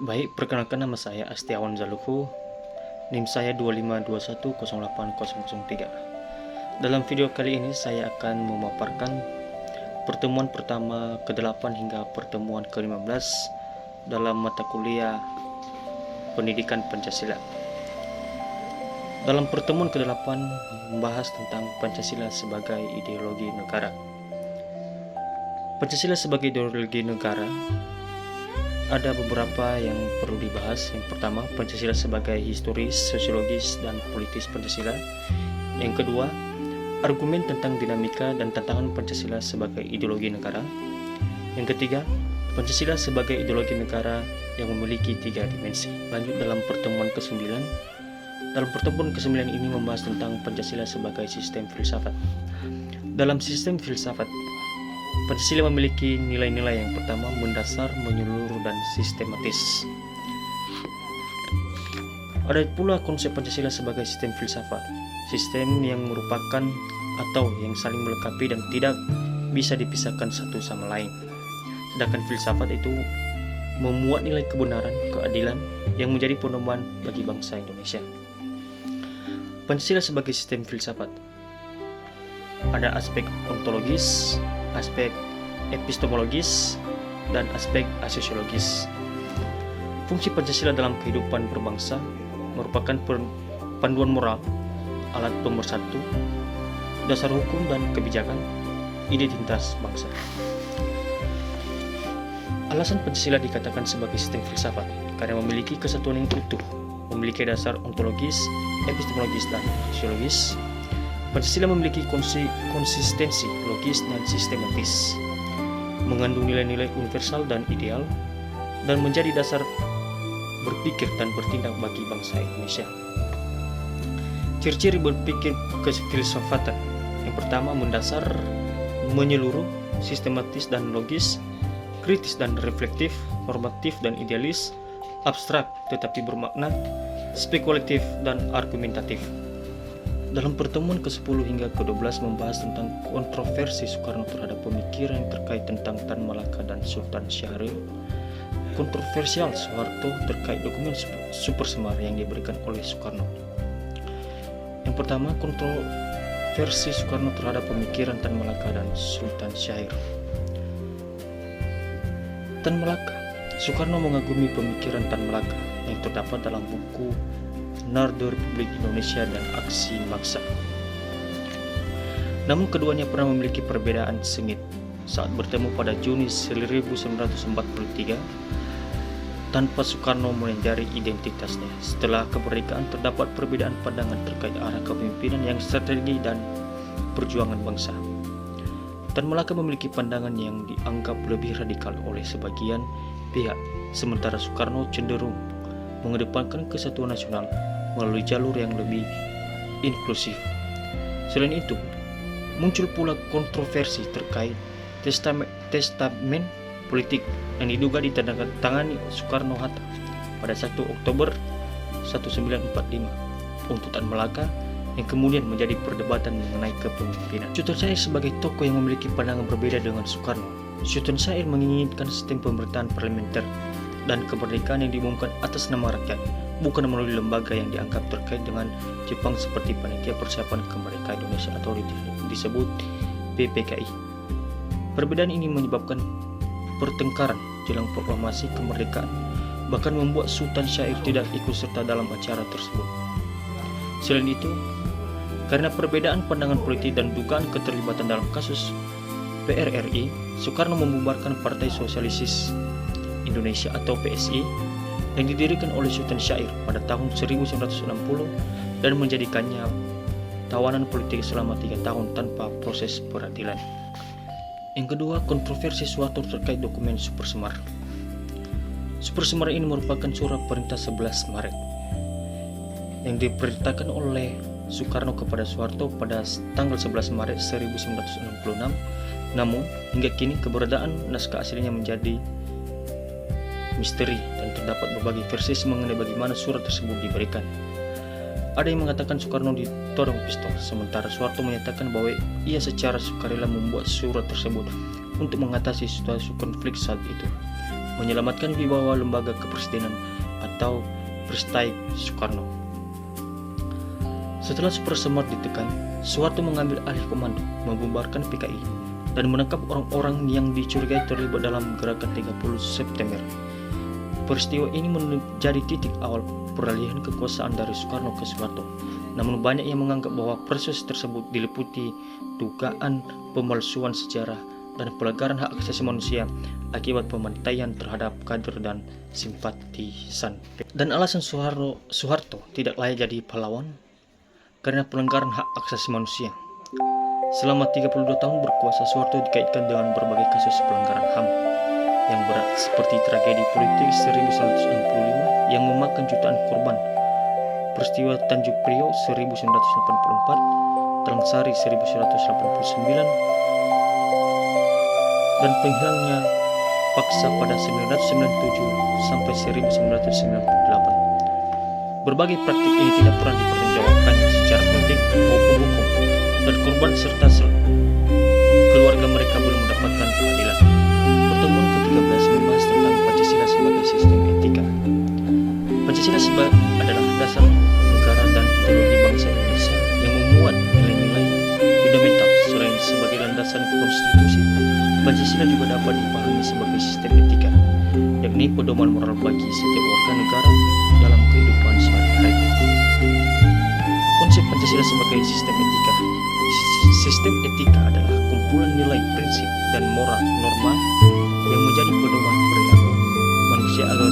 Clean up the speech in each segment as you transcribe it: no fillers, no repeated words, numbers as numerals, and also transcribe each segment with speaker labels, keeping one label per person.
Speaker 1: Baik, perkenalkan nama saya Astiawan Zaluhu, NIM saya 25210803. Dalam video kali ini saya akan memaparkan pertemuan pertama ke-8 hingga pertemuan ke-15 dalam mata kuliah Pendidikan Pancasila. Dalam pertemuan ke-8 membahas tentang Pancasila sebagai ideologi negara. Pancasila sebagai ideologi negara ada beberapa yang perlu dibahas. Yang pertama, Pancasila sebagai historis, sosiologis, dan politis Pancasila. Yang kedua, argumen tentang dinamika dan tantangan Pancasila sebagai ideologi negara. Yang ketiga, Pancasila sebagai ideologi negara yang memiliki 3 dimensi. Lanjut dalam pertemuan ke-9. Dalam pertemuan ke-9 ini membahas tentang Pancasila sebagai sistem filsafat. Dalam sistem filsafat, Pancasila memiliki nilai-nilai yang pertama, mendasar, menyeluruh, dan sistematis. Ada pula konsep Pancasila sebagai sistem filsafat, sistem yang merupakan atau yang saling melengkapi dan tidak bisa dipisahkan satu sama lain. Sedangkan filsafat itu memuat nilai kebenaran, keadilan yang menjadi pedoman bagi bangsa Indonesia. Pancasila sebagai sistem filsafat ada aspek ontologis, aspek epistemologis, dan aspek sosiologis. Fungsi Pancasila dalam kehidupan berbangsa merupakan panduan moral, alat pemersatu, dasar hukum dan kebijakan, identitas bangsa. Alasan Pancasila dikatakan sebagai sistem filsafat karena memiliki kesatuan yang utuh, memiliki dasar ontologis, epistemologis, dan sosiologis. Pancasila memiliki konsistensi logis dan sistematis, mengandung nilai-nilai universal dan ideal, dan menjadi dasar berpikir dan bertindak bagi bangsa Indonesia. Ciri-ciri berpikir kefilsafatan: yang pertama, mendasar, menyeluruh, sistematis dan logis, kritis dan reflektif, normatif dan idealis, abstrak tetapi bermakna, spekulatif dan argumentatif. Dalam pertemuan ke-10 hingga ke-12 membahas tentang kontroversi Soekarno terhadap pemikiran yang terkait tentang Tan Malaka dan Sultan Syahrir. Kontroversial Soeharto terkait dokumen Super Semar yang diberikan oleh Soekarno. Yang pertama, kontroversi Soekarno terhadap pemikiran Tan Malaka dan Sultan Syahrir. Tan Malaka. Soekarno mengagumi pemikiran Tan Malaka yang terdapat dalam buku Nardo Republik Indonesia dan Aksi Bangsa. Namun keduanya pernah memiliki perbedaan sengit. Saat bertemu pada Juni 1943, tanpa Soekarno menyadari identitasnya. Setelah kemerdekaan terdapat perbedaan pandangan terkait arah kepemimpinan yang strategi dan perjuangan bangsa. Tan Malaka memiliki pandangan yang dianggap lebih radikal oleh sebagian pihak, sementara Soekarno cenderung mengedepankan kesatuan nasional melalui jalur yang lebih inklusif. Selain itu, muncul pula kontroversi terkait testamen politik yang diduga ditandatangani Soekarno-Hatta pada 1 Oktober 1945 untuk Tan Malaka, yang kemudian menjadi perdebatan mengenai kepemimpinan. Sultan Syahrir sebagai tokoh yang memiliki pandangan berbeda dengan Soekarno. Sultan Syahrir menginginkan sistem pemerintahan parlementer dan kemerdekaan yang diumumkan atas nama rakyat, bukan melalui lembaga yang dianggap terkait dengan Jepang seperti Panitia Persiapan Kemerdekaan Indonesia atau disebut PPKI. Perbedaan ini menyebabkan pertengkaran jelang proklamasi kemerdekaan, bahkan membuat Sultan Syahrir tidak ikut serta dalam acara tersebut. Selain itu, karena perbedaan pandangan politik dan dugaan keterlibatan dalam kasus PRRI, Soekarno membubarkan Partai Sosialis Indonesia atau PSI yang didirikan oleh Sultan Syahrir pada tahun 1960 dan menjadikannya tawanan politik selama 3 tahun tanpa proses peradilan. Yang kedua, kontroversi Soeharto terkait dokumen Super Semar. Super Semar ini merupakan surat perintah 11 Maret yang diperintahkan oleh Soekarno kepada Soeharto pada tanggal 11 Maret 1966. Namun, hingga kini keberadaan naskah aslinya menjadi misteri dan terdapat berbagai versi mengenai bagaimana surat tersebut diberikan. Ada yang mengatakan Soekarno ditodong pistol, sementara Soeharto menyatakan bahwa ia secara sukarela membuat surat tersebut untuk mengatasi situasi konflik saat itu. menyelamatkan wibawa lembaga kepresidenan atau Presidio Soekarno. Setelah Super Semar ditekan, Soeharto mengambil alih komando, membubarkan PKI, dan menangkap orang-orang yang dicurigai terlibat dalam gerakan 30 September. Peristiwa ini menjadi titik awal peralihan kekuasaan dari Soekarno ke Soeharto. Namun banyak yang menganggap bahwa proses tersebut diliputi dugaan pemalsuan sejarah dan pelanggaran hak asasi manusia akibat pembantaian terhadap kader dan simpatisan. Dan alasan Soeharto tidak layak jadi pahlawan karena pelanggaran hak asasi manusia. Selama 32 tahun berkuasa, Soeharto dikaitkan dengan berbagai kasus pelanggaran HAM yang berat seperti tragedi politik 1965 yang memakan jutaan korban, peristiwa Tanjung Priok 1984, Talang Sari 1989, dan penghilangnya paksa pada 1997 sampai 1998. Berbagai praktik ini tidak pernah dipertanggungjawabkannya secara politik maupun hukum, dan korban serta keluarga mereka belum mendapatkan keadilan. Pertemuan ke-13 membahas tentang Pancasila sebagai sistem etika. Pancasila adalah dasar negara dan ideologi bangsa Indonesia yang memuat nilai-nilai fundamental. Selain sebagai landasan konstitusi, Pancasila juga dapat dipahami sebagai sistem etika, yakni pedoman moral bagi setiap warga negara dalam kehidupan sehari-hari. Konsep Pancasila sebagai sistem etika. Sistem etika adalah kumpulan nilai, prinsip, dan moral norma yang menjadi pedoman perilaku manusia agar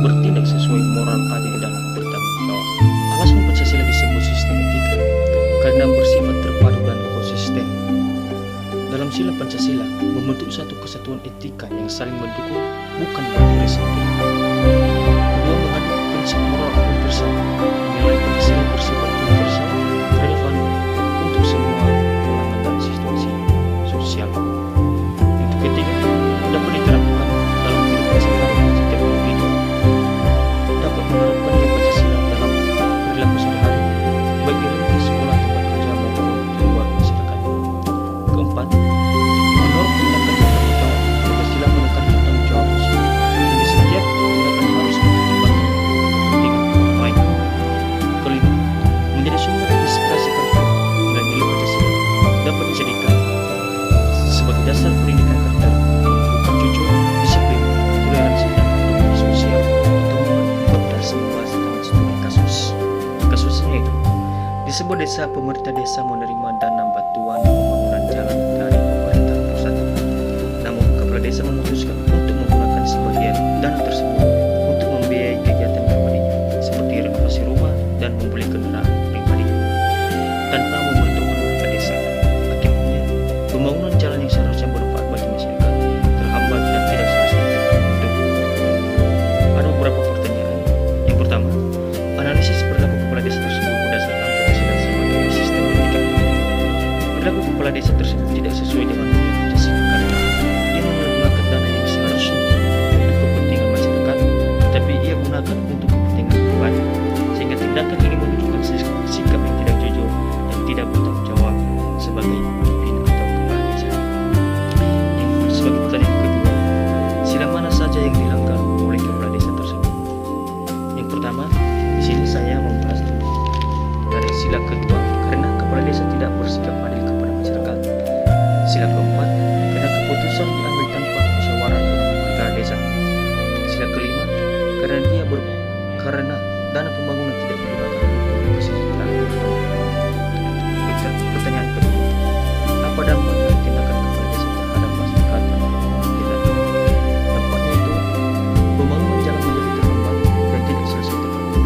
Speaker 1: bertindak sesuai moral, adil, dan bertanggung jawab. Alasan Pancasila disebut sistem etika karena bersifat terpadu dan konsisten. Dalam sila Pancasila membentuk satu kesatuan etika yang saling mendukung, bukan berdiri sendiri. Kedua, mengandung prinsip moral universal. Nilai Pancasila bersifat universal, relevan untuk semua kalangan dan situasi sosial. Yang ketiga, dapat diterapkan dalam kehidupan sehari-hari setiap individu. Dapat menerapkan Pancasila dalam perilaku sehari-hari, baik di lingkungan sekolah, tempat kerja maupun di luar masyarakat. Keempat, menurut tindakan bertanggung jawab. Pancasila menekankan tanggung jawab sosial. Jadi setiap tindakan harus mempertimbangkan kepentingan orang lain. Kelima, menjadi sumber inspirasi karakter. Nilai-nilai Pancasila dapat dijadikan sebagai dasar pendidikan karakter, bukan jujur, disiplin, toleransi, dan peduli sosial. Untuk membahas tentang studi kasusnya itu di sebuah desa, pemerintah desa menerima dana bantuan pembangunan jalan dari pemerintah pusat. Namun kepala desa memutuskan untuk menggunakan sebagian dana tersebut untuk membiayai kegiatan pribadinya, seperti renovasi rumah dan membeli kendaraan pribadi, tanpa memberitahukan warga desa. Akibatnya, pembangunan jalan yang seharusnya bermanfaat bagi masyarakat terhambat dan tidak selesai terbentuk. Ada beberapa pertanyaan. Yang pertama, analisis perilaku kepala desa tersebut berdasarkan Pancasila sebagai sistem etika. Perilaku kepala desa tersebut tidak sesuai dengan Pancasila karena ia menggunakan dana yang seharusnya untuk kepentingan masyarakat, tetapi ia gunakan untuk kepentingan pribadi, sehingga tindakan ini menunjukkan sikap yang tidak jujur dan tidak bertanggung jawab sebagai pemimpin atau kepala desa. Sebagai pertanyaan kedua, sila mana saja yang dilanggar oleh kepala desa tersebut? Yang pertama, di sini saya membahas dari sila kedua, karena kepala desa tidak bersikap adil kepada masyarakat. Sila keempat, karena keputusan diambil tanpa musyawarah dengan warga desa. Sila kelima, karena dana pembangunan tidak digunakan untuk kesejahteraan bersama. Pertanyaan kedua, apa dampak dari tindakan kepala desa terhadap masyarakat dan pembangunan desa? Dampaknya itu, pembangunan jalan menjadi terhambat dan tidak selesai tepat waktu.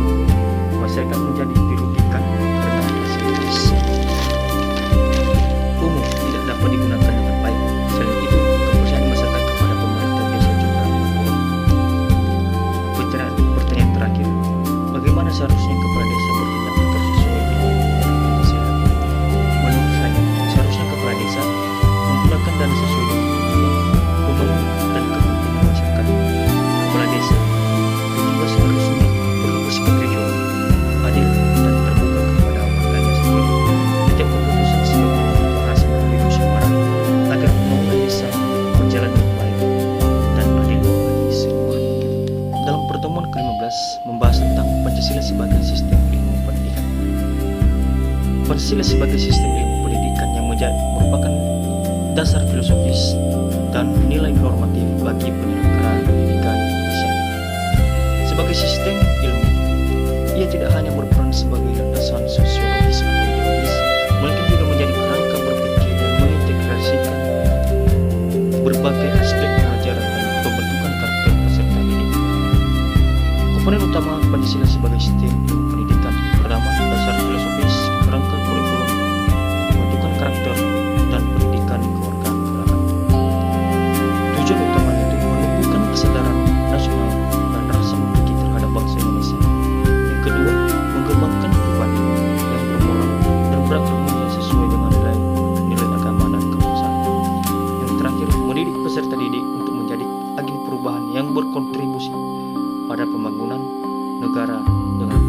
Speaker 1: Masyarakat menjadi dirugikan karena fasilitas umum tidak dapat digunakan dengan baik. Selain itu, kepercayaan masyarakat kepada pemerintah desa juga menurun. Pertanyaan terakhir, bagaimana seharusnya kepala desa bertindak agar sesuai dengan Pancasila? Menurut saya, seharusnya kepala desa menggunakan dana sesuai dengan tujuan pembangunan dan kepentingan masyarakat. Kepala desa juga seharusnya bersikap jujur, adil, dan terbuka kepada warganya sendiri. Setiap keputusan sebaiknya dibahas melalui musyawarah agar pembangunan desa berjalan dengan baik dan adil bagi semua. membahas tentang Pancasila sebagai sistem ilmu pendidikan. Pancasila sebagai sistem ilmu pendidikan yang merupakan dasar filosofis dan nilai normatif bagi penyelenggaraan pendidikan Indonesia. Sebagai sistem ilmu, ia tidak hanya berperan sebagai landasan sosiologis atau ideologis, melainkan juga menjadi kerangka berpikir yang mengintegrasikan berbagai aspek pengajaran dan pembentukan karakter peserta didik. Komponen utama Pancasila sebagai sistem ilmu pendidikan: pertama, dasar filosofis, kerangka kurikulum, pembentukan karakter, dan pendidikan kewarganegaraan. Tujuan utama itu menumbuhkan kesadaran nasional dan rasa memiliki terhadap bangsa Indonesia. Yang kedua, mengembangkan pribadi yang bermoral dan berakhlak mulia sesuai dengan nilai agama dan kebangsaan. Yang terakhir, mendidik peserta didik untuk menjadi agen perubahan yang berkontribusi pada pembangunan negara dengan